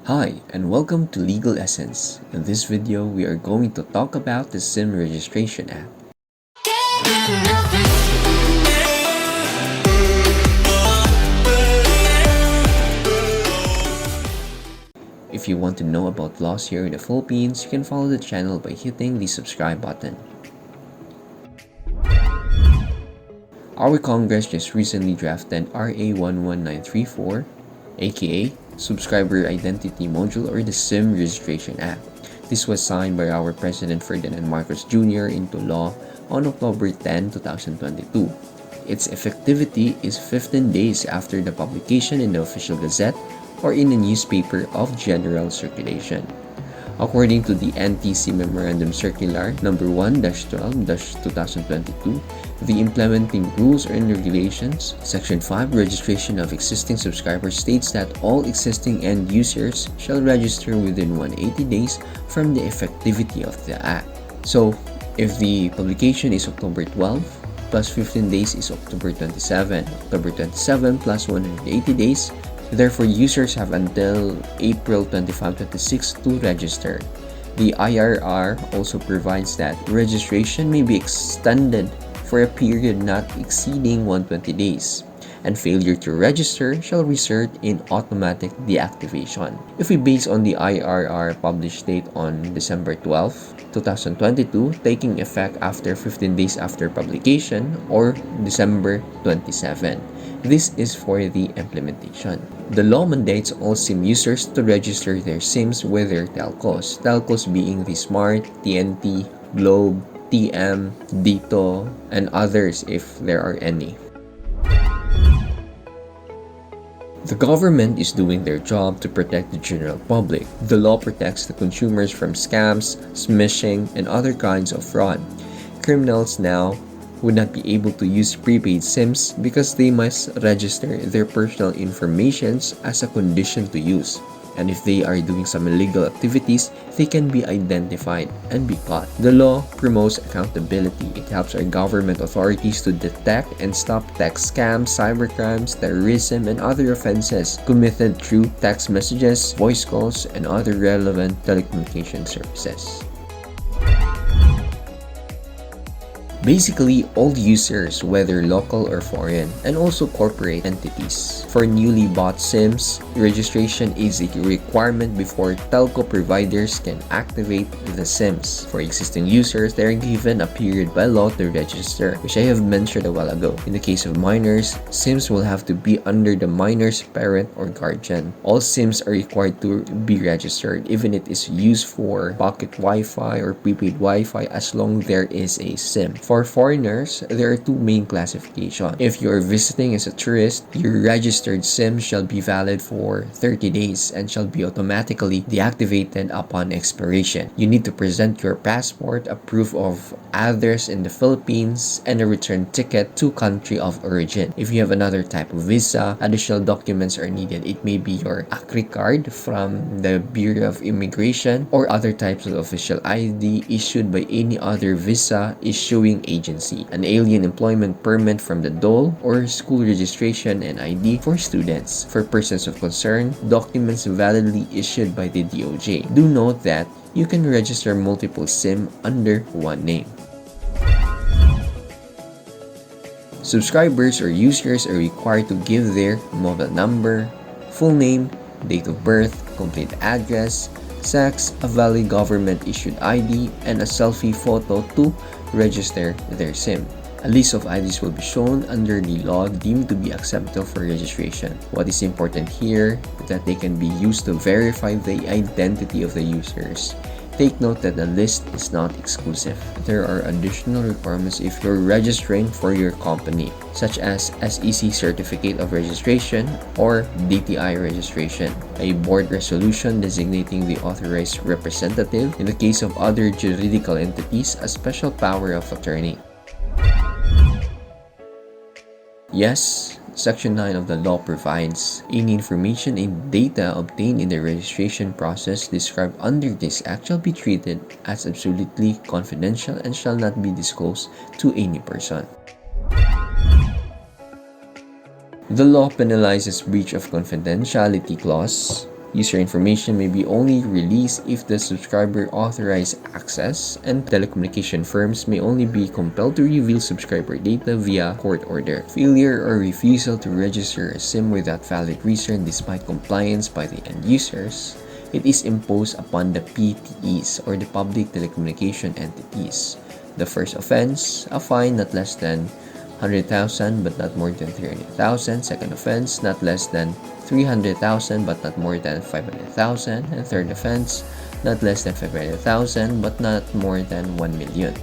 Hi, and welcome to Legal Essence. In this video, we are going to talk about the SIM Registration Act. If you want to know about laws here in the Philippines, you can follow the channel by hitting the subscribe button. Our Congress just recently drafted RA11934, aka Subscriber Identity Module or the SIM Registration Act. This was signed by our President Ferdinand Marcos Jr. into law on October 10, 2022. Its effectivity is 15 days after the publication in the Official Gazette or in a newspaper of general circulation. According to the NTC Memorandum Circular number 1-12-2022, the implementing rules and regulations, Section 5, registration of existing subscribers states that all existing end users shall register within 180 days from the effectivity of the Act. So, if the publication is October 12, plus 15 days is October 27, October 27 plus 180 days, therefore, users have until April 25, 2026 to register. The IRR also provides that registration may be extended for a period not exceeding 120 days, and failure to register shall result in automatic deactivation. If we base on the IRR published date on December 12, 2022, taking effect after 15 days after publication or December 27. This is for the implementation. The law mandates all SIM users to register their SIMs with their telcos. Telcos being the Smart, TNT, Globe, TM, Dito, and others if there are any. The government is doing their job to protect the general public. The law protects the consumers from scams, smishing, and other kinds of fraud. Criminals now would not be able to use prepaid SIMs because they must register their personal information as a condition to use. And if they are doing some illegal activities, they can be identified and be caught. The law promotes accountability. It helps our government authorities to detect and stop text scams, cybercrimes, terrorism, and other offenses committed through text messages, voice calls, and other relevant telecommunication services. Basically, all users, whether local or foreign, and also corporate entities. For newly bought SIMs, registration is a requirement before telco providers can activate the SIMs. For existing users, they are given a period by law to register, which I have mentioned a while ago. In the case of minors, SIMs will have to be under the minor's parent or guardian. All SIMs are required to be registered, even if it is used for pocket Wi-Fi or prepaid Wi-Fi, as long there is a SIM. For foreigners, there are two main classifications. If you are visiting as a tourist, your registered SIM shall be valid for 30 days and shall be automatically deactivated upon expiration. You need to present your passport, a proof of address in the Philippines, and a return ticket to country of origin. If you have another type of visa, additional documents are needed. It may be your ACRI card from the Bureau of Immigration or other types of official ID issued by any other visa issuing agency, an alien employment permit from the DOL, or school registration and ID for students. For persons of concern, documents validly issued by the DOJ. Do note that you can register multiple SIM under one name. Subscribers or users are required to give their mobile number, full name, date of birth, complete address, sex, a valid government-issued ID, and a selfie photo to register their SIM. A list of IDs will be shown under the law deemed to be acceptable for registration. What is important here is that they can be used to verify the identity of the users. Take note that the list is not exclusive. There are additional requirements if you're registering for your company, such as SEC Certificate of Registration or DTI registration, a board resolution designating the authorized representative, in the case of other juridical entities, a special power of attorney. Yes, Section 9 of the law provides any information and data obtained in the registration process described under this act shall be treated as absolutely confidential and shall not be disclosed to any person. The law penalizes breach of confidentiality clause User information may be only released if the subscriber authorized access, and telecommunication firms may only be compelled to reveal subscriber data via court order. Failure or refusal to register a SIM without valid reason despite compliance by the end users, it is imposed upon the PTEs or the public telecommunication entities. The first offense, a fine not less than 100,000 but not more than 300,000. Second offense, not less than 300,000 but not more than 500,000. And third offense, not less than 500,000 but not more than 1 million.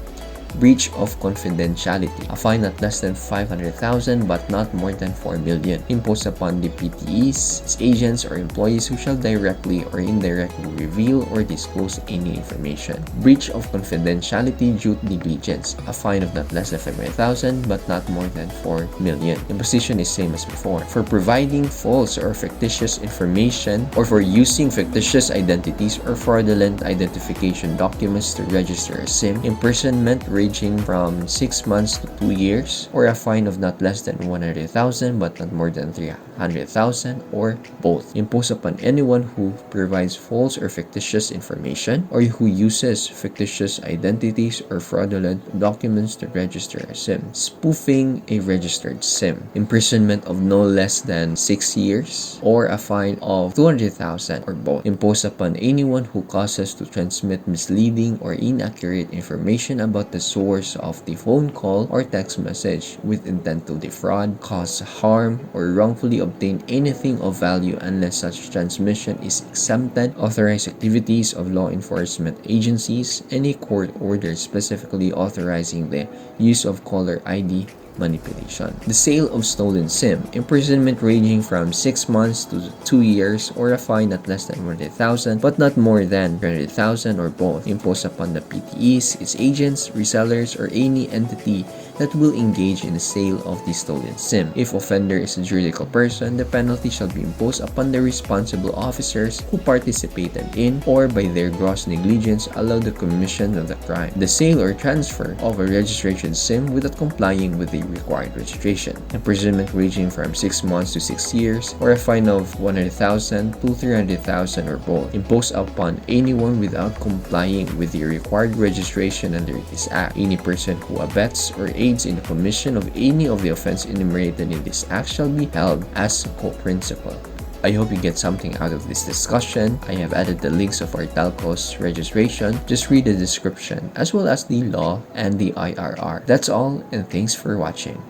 Breach of confidentiality, a fine not less than 500,000 but not more than 4 million, imposed upon the PTEs, its agents, or employees who shall directly or indirectly reveal or disclose any information. Breach of confidentiality due to negligence, a fine of not less than 500,000 but not more than 4 million. Imposition is same as before. For providing false or fictitious information or for using fictitious identities or fraudulent identification documents to register a SIM, imprisonment ranging from 6 months to 2 years, or a fine of not less than 100,000 but not more than 300,000, or both, imposed upon anyone who provides false or fictitious information or who uses fictitious identities or fraudulent documents to register a SIM. Spoofing a registered SIM, imprisonment of no less than 6 years, or a fine of 200,000, or both, imposed upon anyone who causes to transmit misleading or inaccurate information about the source of the phone call or text message with intent to defraud, cause harm, or wrongfully obtain anything of value unless such transmission is exempted, authorized activities of law enforcement agencies, any court order specifically authorizing the use of caller ID manipulation. The sale of stolen SIM, imprisonment ranging from 6 months to 2 years, or a fine not less than 100,000 but not more than 300,000, or both, imposed upon the PTEs, its agents, resellers, or any entity that will engage in the sale of the stolen SIM. If offender is a juridical person, the penalty shall be imposed upon the responsible officers who participated in or by their gross negligence allowed the commission of the crime. The sale or transfer of a registration SIM without complying with the required registration. Imprisonment ranging from 6 months to 6 years, or a fine of 100,000 to 300,000, or both, imposed upon anyone without complying with the required registration under this act. Any person who abets or aids in the commission of any of the offense enumerated in this act shall be held as co-principal. I hope you get something out of this discussion. I have added the links of our telco's registration. Just read the description as well as the law and the IRR. That's all, and thanks for watching.